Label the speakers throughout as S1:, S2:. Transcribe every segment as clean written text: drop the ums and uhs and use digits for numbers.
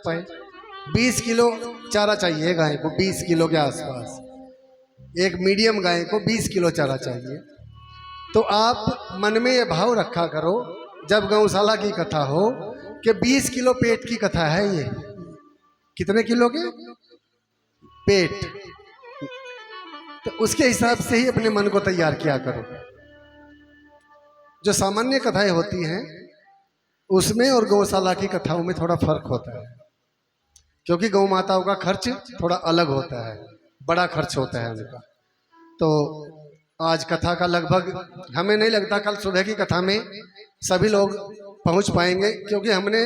S1: पाए। 20 किलो चारा चाहिए गाय को, 20 किलो के आसपास। एक मीडियम गाय को 20 किलो चारा चाहिए। तो आप मन में ये भाव रखा करो जब गौशाला की कथा हो कि 20 किलो पेट की कथा है ये। कितने किलो के पेट, तो उसके हिसाब से ही अपने मन को तैयार किया करो। जो सामान्य कथाएं होती हैं उसमें और गौशाला की कथाओं में थोड़ा फर्क होता है, क्योंकि गौ माताओं का खर्च थोड़ा अलग होता है, बड़ा खर्च होता है उनका। तो आज कथा का लगभग हमें नहीं लगता कल सुबह की कथा में सभी लोग पहुंच पाएंगे, क्योंकि हमने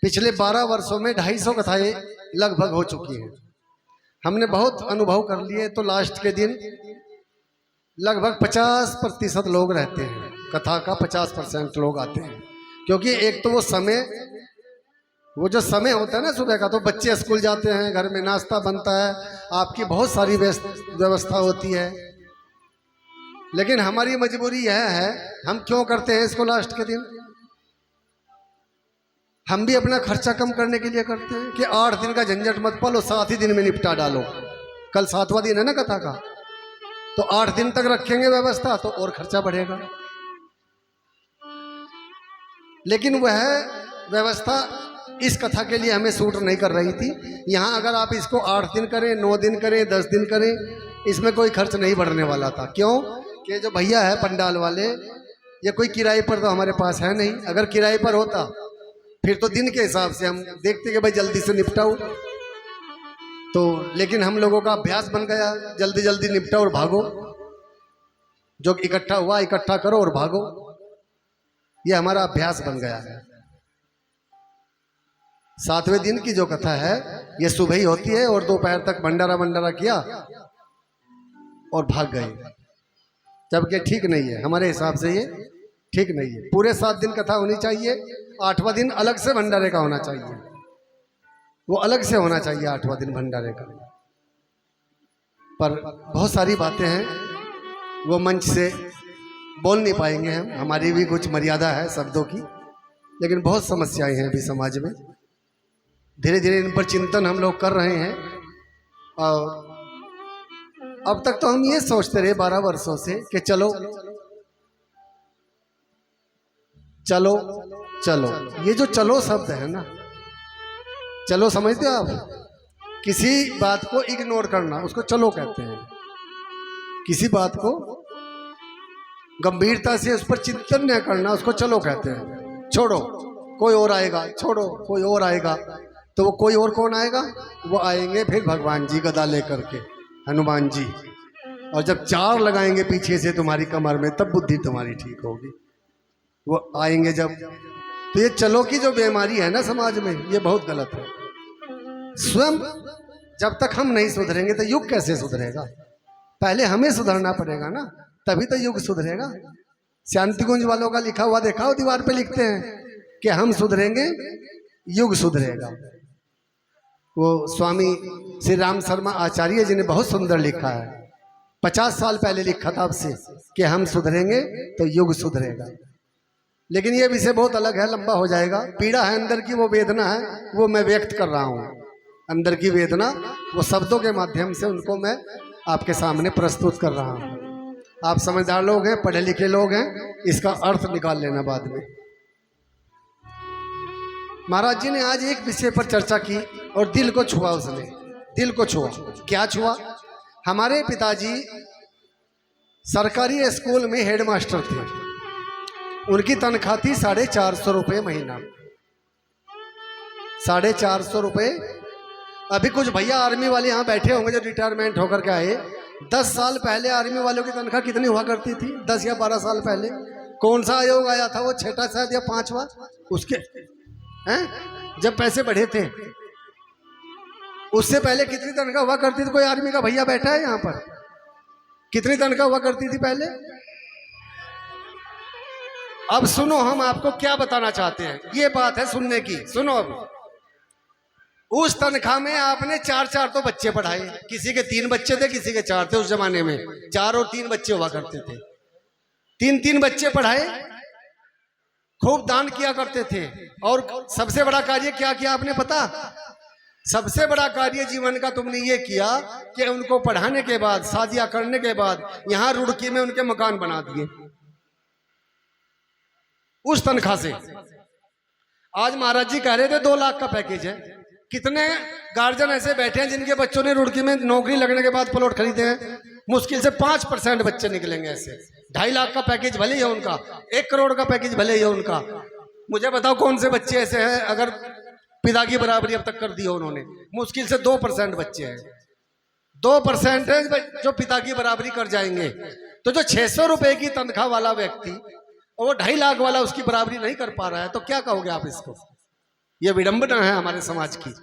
S1: पिछले 12 वर्षों में 250 कथाएं लगभग हो चुकी हैं। हमने बहुत अनुभव कर लिए। तो लास्ट के दिन लगभग 50% लोग रहते हैं, कथा का 50% लोग आते हैं। क्योंकि एक तो वो जो समय होता है ना सुबह का, तो बच्चे स्कूल जाते हैं, घर में नाश्ता बनता है, आपकी बहुत सारी व्यवस्था होती है। लेकिन हमारी मजबूरी यह है, हम क्यों करते हैं इसको लास्ट के दिन? हम भी अपना खर्चा कम करने के लिए करते हैं कि 8 दिन का झंझट मत पालो, 7 ही दिन में निपटा डालो। कल 7वां दिन है ना कथा का, तो 8 दिन तक रखेंगे व्यवस्था तो और खर्चा बढ़ेगा। लेकिन वह व्यवस्था इस कथा के लिए हमें सूट नहीं कर रही थी। यहाँ अगर आप इसको 8 दिन करें, 9 दिन करें, 10 दिन करें, इसमें कोई खर्च नहीं बढ़ने वाला था। क्यों कि जो भैया है पंडाल वाले, ये कोई किराए पर तो हमारे पास है नहीं। अगर किराए पर होता फिर तो दिन के हिसाब से हम देखते कि भाई जल्दी से निपटाओ। तो लेकिन हम लोगों का अभ्यास बन गया, जल्दी जल्दी निपटाओ और भागो। जो इकट्ठा हुआ इकट्ठा करो और भागो, ये हमारा अभ्यास बन गया है। 7वें दिन की जो कथा है ये सुबह ही होती है और दोपहर तक भंडारा किया और भाग गए, जबकि ठीक नहीं है। हमारे हिसाब से ये ठीक नहीं है। पूरे 7 दिन कथा होनी चाहिए, 8वां दिन अलग से भंडारे का होना चाहिए, वो अलग से होना चाहिए 8वां दिन भंडारे का। पर बहुत सारी बातें हैं वो मंच से बोल नहीं पाएंगे हम, हमारी भी कुछ मर्यादा है शब्दों की। लेकिन बहुत समस्याएं हैं अभी समाज में, धीरे धीरे इन पर चिंतन हम लोग कर रहे हैं। और अब तक तो हम ये सोचते रहे 12 वर्षों से कि चलो चलो चलो, ये जो चलो शब्द है ना, चलो समझते हो आप? किसी बात को इग्नोर करना उसको चलो कहते हैं। किसी बात को गंभीरता से उस पर चिंतन न करना उसको चलो कहते हैं। छोड़ो कोई और आएगा, छोड़ो कोई और आएगा। तो वो कोई और कौन आएगा? वो आएंगे फिर भगवान जी गदा लेकर के, हनुमान जी। और जब 4 लगाएंगे पीछे से तुम्हारी कमर में, तब बुद्धि तुम्हारी ठीक होगी। वो आएंगे जब। तो ये चलो की जो बीमारी है ना समाज में, ये बहुत गलत है। स्वयं जब तक हम नहीं सुधरेंगे तो युग कैसे सुधरेगा? पहले हमें सुधरना पड़ेगा ना, तभी तो युग सुधरेगा। शांति कुंज वालों का लिखा हुआ देखा हो, दीवार पे लिखते हैं कि हम सुधरेंगे युग सुधरेगा। वो स्वामी श्री राम शर्मा आचार्य जी ने बहुत सुंदर लिखा है, 50 साल पहले लिखा था आपसे कि हम सुधरेंगे तो युग सुधरेगा। लेकिन ये विषय बहुत अलग है, लंबा हो जाएगा। पीड़ा है अंदर की, वो वेदना है, वो मैं व्यक्त कर रहा हूँ। अंदर की वेदना, वो शब्दों के माध्यम से उनको मैं आपके सामने प्रस्तुत कर रहा हूँ। आप समझदार लोग हैं, पढ़े लिखे लोग हैं, इसका अर्थ निकाल लेना बाद में। महाराज जी ने आज एक विषय पर चर्चा की और दिल को छुआ उसने, दिल को छुआ। क्या छुआ? हमारे पिताजी सरकारी स्कूल में हेडमास्टर थे, उनकी तनख्वाह थी 450 रुपये महीना। 450 रुपये। अभी कुछ भैया आर्मी वाले यहाँ बैठे होंगे जो रिटायरमेंट होकर के आए। 10 साल पहले आर्मी वालों की तनख्वाह कितनी हुआ करती थी? 10 या 12 साल पहले। कौन सा आयोग आया था? वो 6ठा शायद या 5वां उसके हैं, जब पैसे बढ़े थे। उससे पहले कितनी तनख्वाह हुआ करती थी? कोई आर्मी का भैया बैठा है यहाँ पर? कितनी तनख्वाह हुआ करती थी पहले? अब सुनो, हम आपको क्या बताना चाहते हैं, ये बात है सुनने की। सुनो, अब उस तनख्वाह में आपने 4 तो बच्चे पढ़ाए। किसी के 3 बच्चे थे, किसी के 4 थे। उस जमाने में 4 और 3 बच्चे हुआ करते थे। 3 बच्चे पढ़ाए, खूब दान किया करते थे। और सबसे बड़ा कार्य क्या किया आपने पता? सबसे बड़ा कार्य जीवन का तुमने ये किया कि उनको पढ़ाने के बाद, शादियां करने के बाद यहां रुड़की में उनके मकान बना दिए उस तनख्वाह से। आज महाराज जी कह रहे थे 2 लाख का पैकेज है। कितने गार्जियन ऐसे बैठे हैं जिनके बच्चों ने रुड़की में नौकरी लगने के बाद प्लॉट खरीदे हैं? मुश्किल से 5% बच्चे निकलेंगे ऐसे। 2.5 लाख का पैकेज भले ही है उनका, 1 करोड़ का पैकेज भले ही है उनका। मुझे बताओ कौन से बच्चे ऐसे हैं अगर पिता की बराबरी अब तक कर दी हो उन्होंने? मुश्किल से 2% बच्चे हैं, 2% है जो पिता की बराबरी कर जाएंगे। तो जो 600 रुपए की तनख्वाह वाला व्यक्ति और वो 2.5 लाख वाला उसकी बराबरी नहीं कर पा रहा है, तो क्या कहोगे आप इसको? ये विडंबना है हमारे समाज की।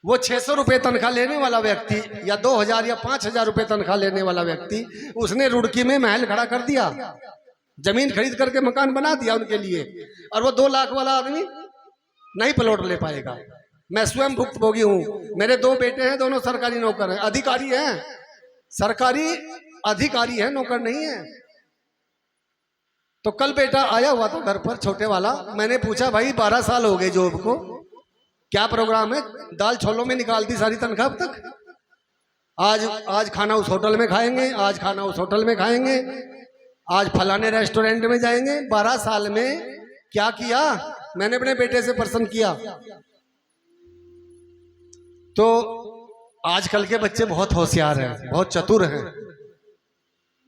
S1: वो 600 रुपए तनख्वाह लेने वाला व्यक्ति या 2000 या 5000 रुपए तनख्वाह लेने वाला व्यक्ति, उसने रुड़की में महल खड़ा कर दिया, जमीन खरीद करके मकान बना दिया उनके लिए। और वो 2 लाख वाला आदमी नहीं प्लॉट ले पाएगा। मैं स्वयं भुक्तभोगी हूं। मेरे 2 बेटे हैं, दोनों सरकारी नौकर हैं, अधिकारी हैं, सरकारी अधिकारी हैं, नौकर नहीं है। तो कल बेटा आया हुआ था घर पर, छोटे वाला। मैंने पूछा भाई 12 साल हो गए जॉब को, क्या प्रोग्राम है? दाल छोलों में निकाल दी सारी तनख्वाह अब तक। आज खाना उस होटल में खाएंगे, आज खाना उस होटल में खाएंगे, आज फलाने रेस्टोरेंट में जाएंगे। 12 साल में क्या किया? मैंने अपने बेटे से प्रश्न किया। तो आजकल के बच्चे बहुत होशियार हैं, बहुत चतुर हैं।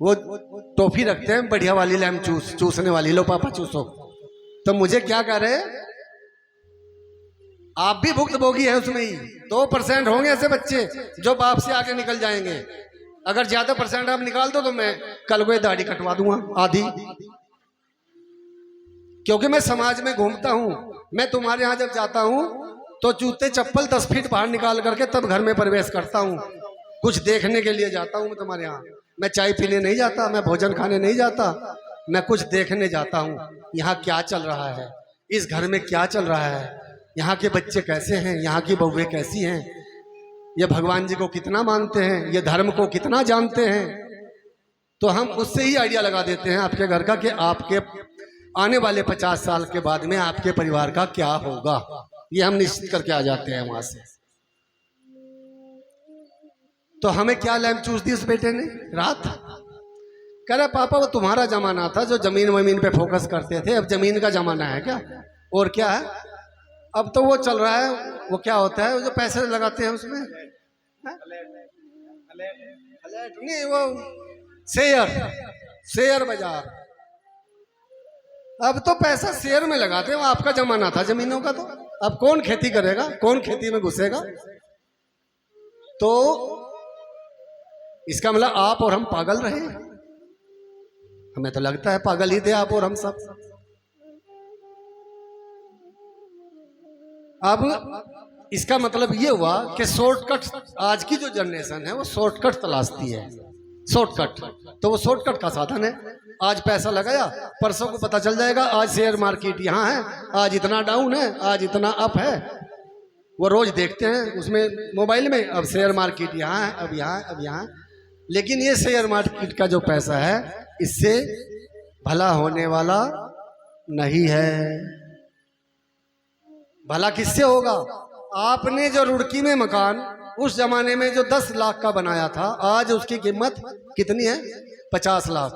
S1: वो टॉफी रखते हैं बढ़िया वाली, लैम चूसने वाली, लो पापा चूसो। तो मुझे क्या कह रहे, आप भी भुक्तभोगी हैं उसमें ही। 2% होंगे ऐसे बच्चे जो बाप से आगे निकल जाएंगे। अगर ज्यादा % आप निकाल दो तो मैं कल को दाढ़ी कटवा दूंगा आधी, क्योंकि मैं समाज में घूमता हूं। मैं तुम्हारे यहां जब जाता हूं तो जूते चप्पल 10 फीट बाहर निकाल करके तब घर में प्रवेश करता हूं। कुछ देखने के लिए जाता हूं मैं तुम्हारे यहाँ। मैं चाय पीने नहीं जाता, मैं भोजन खाने नहीं जाता, मैं कुछ देखने जाता हूँ। यहाँ क्या चल रहा है, इस घर में क्या चल रहा है, यहाँ के बच्चे कैसे हैं, यहाँ की बहुएं कैसी हैं, ये भगवान जी को कितना मानते हैं, ये धर्म को कितना जानते हैं। तो हम उससे ही आइडिया लगा देते हैं आपके घर का कि आपके आने वाले 50 साल के बाद में आपके परिवार का क्या होगा। ये हम निश्चित करके आ जाते हैं वहां से। तो हमें क्या लैम्प चूस दी उस बेटे ने रात। कह रहा पापा वो तुम्हारा जमाना था जो जमीन वमीन पे फोकस करते थे, अब जमीन का जमाना है क्या? और क्या है, अब तो वो चल रहा है, वो क्या होता है, वो जो पैसे लगाते हैं उसमें, नहीं वो शेयर बाजार। अब तो पैसा शेयर में लगाते हैं। वो आपका जमाना था जमीनों का, तो अब कौन खेती करेगा, कौन खेती में घुसेगा? तो इसका मतलब आप और हम पागल रहे। हमें तो लगता है पागल ही थे आप और हम सब। अब इसका मतलब ये हुआ कि शॉर्टकट, आज की जो जनरेशन है वो शॉर्टकट तलाशती है। शॉर्टकट, तो वो शॉर्टकट का साधन है। आज पैसा लगाया, परसों को पता चल जाएगा आज शेयर मार्केट यहाँ है, आज इतना डाउन है, आज इतना अप है। वो रोज देखते हैं उसमें मोबाइल में, अब शेयर मार्केट यहाँ है, अब यहाँ, अब यहाँ। लेकिन ये शेयर मार्केट का जो पैसा है इससे भला होने वाला नहीं है। भला किससे होगा? आपने जो रुड़की में मकान उस जमाने में जो 10 लाख का बनाया था, आज उसकी कीमत कितनी है? 50 लाख।